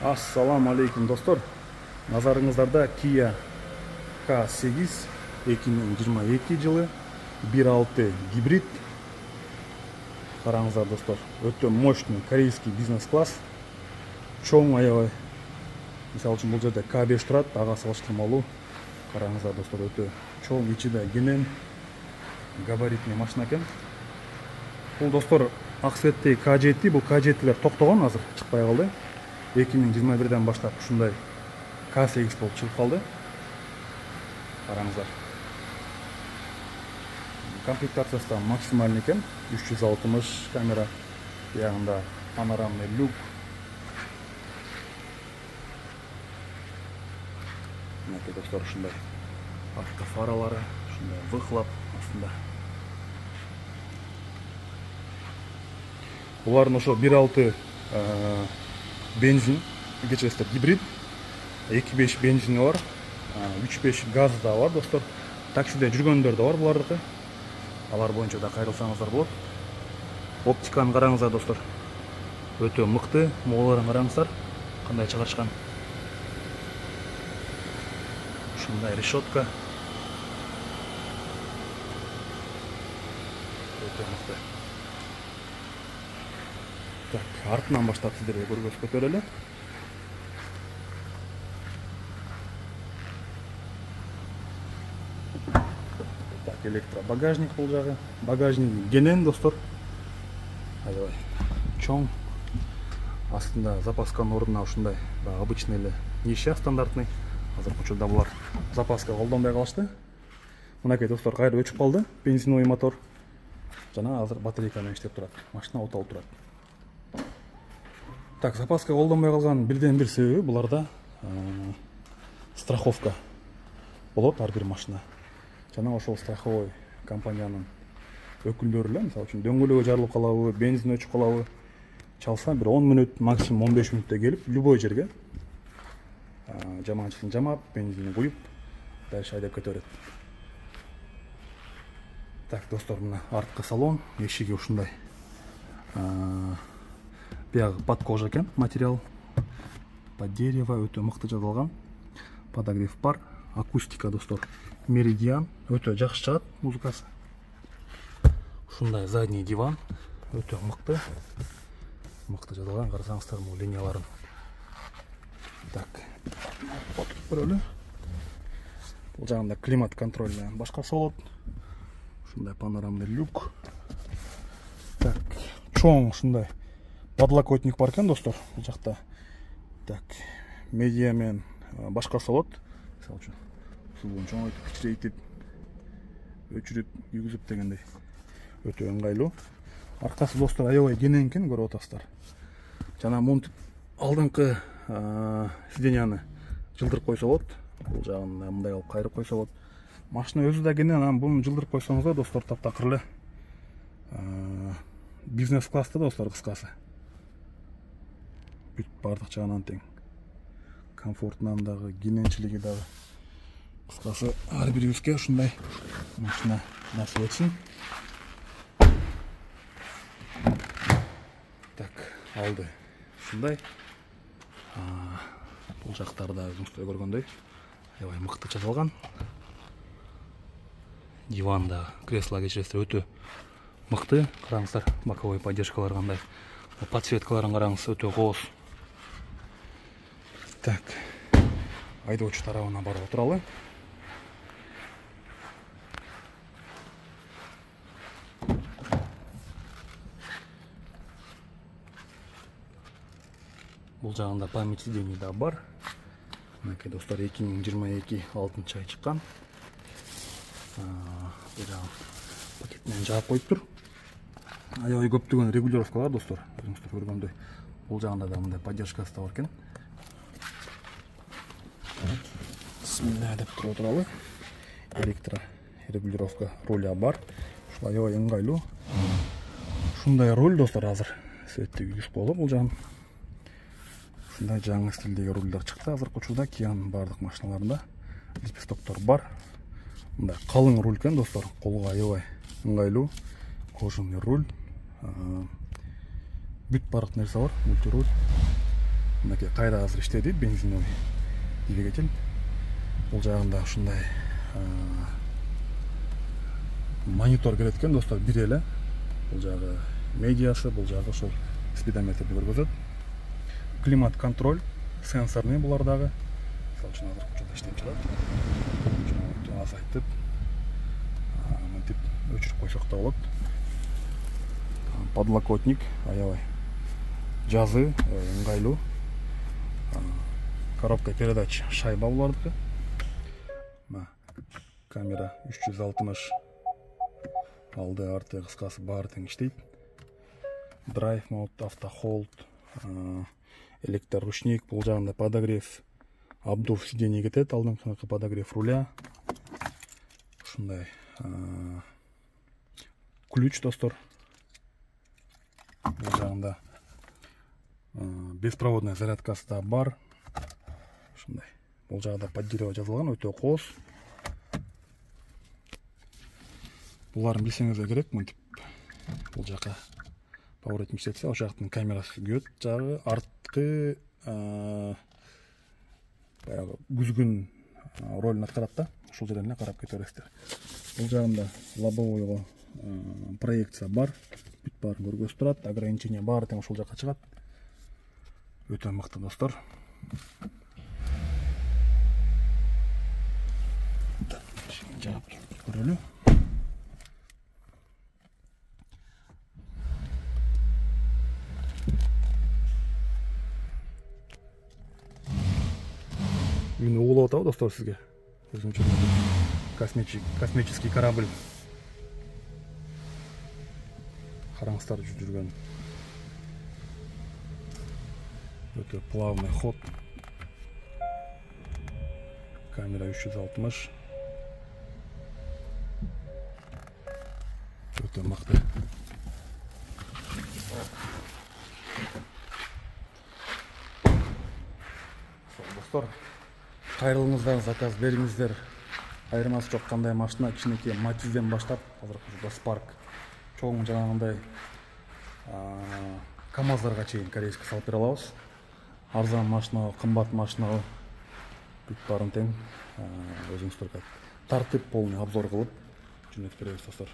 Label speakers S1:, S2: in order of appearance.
S1: Ассаламу алейкум достор. Назарыңыздарда Kia K8 2022 жылы 1.6 гибрид. Қараңыздар достор, өте мощный корейский бизнес-класс. Чоң аябай. Мисал үшін бұл жерде K5 тұрады, аға салыштырмалуу. Қараңыздар достор, өте чоң, ичиде кенен габаритный машина екен. Бұл достор Ақсуеттегі K7, бұл K7-лер тоқтаған, азыр шықпай қалды. 2021-ден баштап ушундай K8 болып шығып қалды. Қараңыздар. Комплектациясы да максимальный екен. 360 камера, яғында панорамный люк. Мінекей достар, ушундай автофаралары, ушундай выхлоп астында. Бұлардың ошо 1.6 бензин, кечесіздер гибрид, 2.5 бензини бар, 3.5 газ да бар достар. Таксиде жүргөндөр да бар булардыкы. Алар боюнча да кайрылсаңыздар болот. Оптиканы караңыздар достар. Өтө мыкты, мооларын караңыздар. Кандай чыгарышкан. Ушундай решетка. Өтө мыкты. Так, артынан баштап сиздерге көргөзүп өтөлү. Так, электробагажник бул жагы. Багажник кенен достор. Аябай чоң. Астында запасканын ордуна ушундай обычный эле ниша стандартный. Азыркы учурда булар запаска колдонбой калышты. Мынакей достор, кайра өчүп калды. Бензиновый мотор. Жана азыр батарейка менен иштеп турат. Машина оталып турат. Так, запаска колдонбой калган бирден бир себеби буларда страховка болот ар бир машина. Жана ошол страховой компаниянын өкүлдөрү эле, мисалы үчүн дөңгөлөгү жарылып калабы, бензин өчүп калабы, чалса бир 10 мүнөт, максимум 15 мүнөттө келип, любой жерге жаманчысын жамап, бензин куюп, дальше айдап кете берет. Так, достор, мына арткы салон, эшиги ушундай. Биягы под кожа екен, материал. Под дерево, өтө мыкты жасалган. Подогрев бар, акустика достор. Меридиан, өтө жакшы чыгат музыкасы. Ушундай задний диван, өтө мыкты. Мыкты жасалган, карасаңыздар бул линияларын. Так, отуруп көрөлү. Бул жагында климат контроль менен башкасы болот. Ушундай панорамный люк. Так, чоң ушундай подлокотник бар екен достор, бұл жақта. Так, медиа мен башқасы болот. Мисалы үчүн, сулуун чоңойтуп, кичирейтип, өчүрүп, үйгүзүп дегендей. Өтө ыңгайлуу. Аркасы достор аябай кенен экен, көрүп атасыздар. Жана монтип алдыңкы сиденияны жылдырып койсо болот. Бул жагын мындай алып кайрып койсо болот. Машина өзү да кенен, анан буну жылдырып койсоңуздар достор таптакыр эле. Бизнес класста достор, кыскасы. Бүт бардык жагынан тең. Комфортунан дагы, кененчилиги дагы. Кыскасы ар бирибизге ушундай машина насип этсин. Так, алды. Ушундай. Бул жактарда өзүңүздөр көргөндөй аябай мыкты жасалган. Диванда кресло кечиресиздер өтө мыкты. Караңыздар, боковой поддержкалар кандай. Подсветкаларын караңыз, өтө кооз. Так, айдоочу тарабына барып отуралы. Бул жагында память сидений да бар. Мынакей достор, 2022 6 ай чыккан. Бул жагын пакет менен жаап коюптур. Аябай көптөгөн регулировкалар достор, өзүңүздөр көргөндөй. Бул жагында да мындай поддержкасы да бар экен. Бисмилля деп туруп отуралы. Электро регулировка руля бар. Ушул аябай ыңгайлуу. Ушундай руль достор азыр светте үйгүзүп коелу бул жагын. Ушундай жаңы стилдеги рульдар чыкты азыркы учурда Киянын бардык машиналарында. Лепестоктор бар. Мындай калың руль экен достор, колго аябай ыңгайлуу. Кожаный руль. Бүт бардык нерсе бар, мультируль. мынакей кайра азыр иштеди, бензиновый двигатель. Бул жагында ушундай монитор келет экен достор, бир эле. Бул жагы медиасы, бул жагы ошол спидометрди көргөзөт. Климат контроль, сенсорный булар дагы. Мисалы үчүн азыр учурда иштеп жатат. Жана азайтып, мынтип өчүрүп койсок да болот. Подлокотник, аябай жазы, ыңгайлуу. Коробка передач шайба булардыкы. Камера 360, алды, арты, кыскасы баары тең иштейт. Драйв мод, автохолд, электроручник, бул жагында подогрев, обдув сиденье кетет, алдыңкы подогрев руля. Ушундай ключ достор. Бул жагында беспроводная зарядкасы да бар. Ушундай. Бул жагда под дерево жазылган, өтө кооз. Буларын билсеңиздер керек, мынтип бул жака поворотник иштетсе, ошол жактын камерасы көт жагы, арткы баягы күзгүн ролун аткарат да. Ушул жерден эле карап кете бересиздер. Бул жагында лобовойго проекция бар, бүт баарын көргөзүп турат, ограничение баары тең ушул жака чыгат. Өтө мыкты достор. Жаап көрөлү. Мени угулап атабы достор сизге? Өзүнчө космический корабль. Караңыздар жүргөн. Өтө плавный ход. Камера 360. Өтө мыкты. Достор, кайрылыңыздар, заказ бериңиздер. Айырмасы жок, кандай машина, кичинекей Матизден баштап, азыркы Спарк, чоң жанагындай КамАЗдарга чейин корейский салып бере алабыз. Арзан машина, кымбат машина, бүт баарын тең өзүңүздөр тартып, полный обзор кылып жөнөтүп беребиз достор.